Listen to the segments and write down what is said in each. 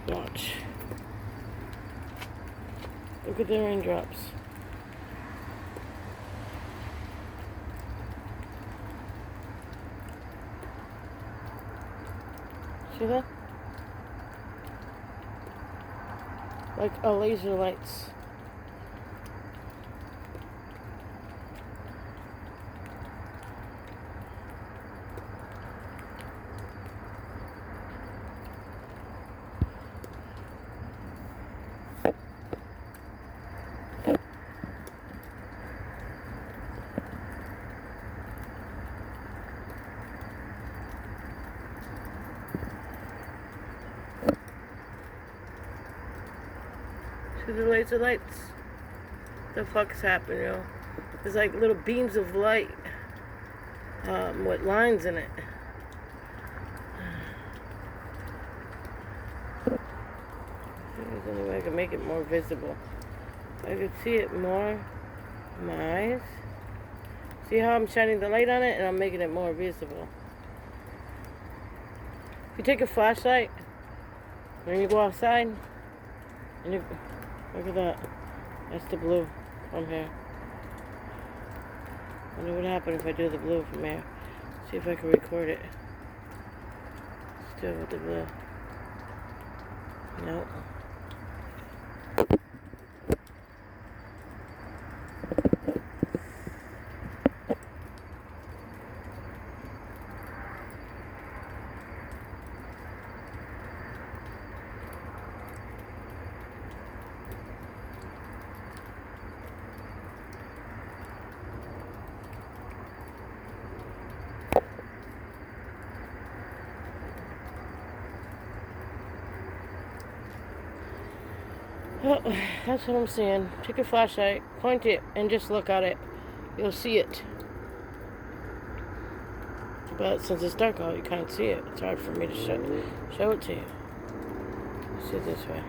Watch. Look at the raindrops. See that? Like a laser lights. See the laser lights? The fuck's happening, yo? There's like little beams of light with lines in it. There's any way I can make it more visible. I could see it more in my eyes. See how I'm shining the light on it and I'm making it more visible. If you take a flashlight when you go outside and you look at that. That's the blue from here. I wonder what happened if I do the blue from here. See if I can record it. Still with the blue. Nope. Oh, that's what I'm saying. Take a flashlight, point it, and just look at it. You'll see it. But since it's dark out, you can't see it. It's hard for me to show it to you. See it this way.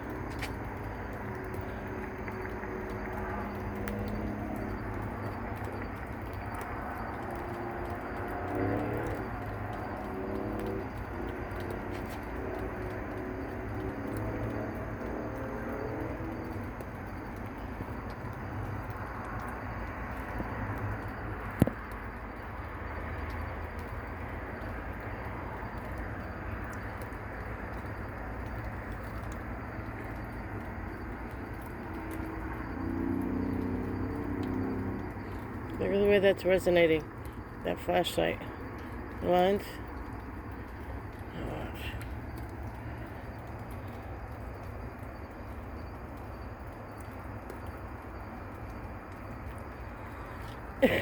Look at the way that's resonating. That flashlight. The lines. Now watch.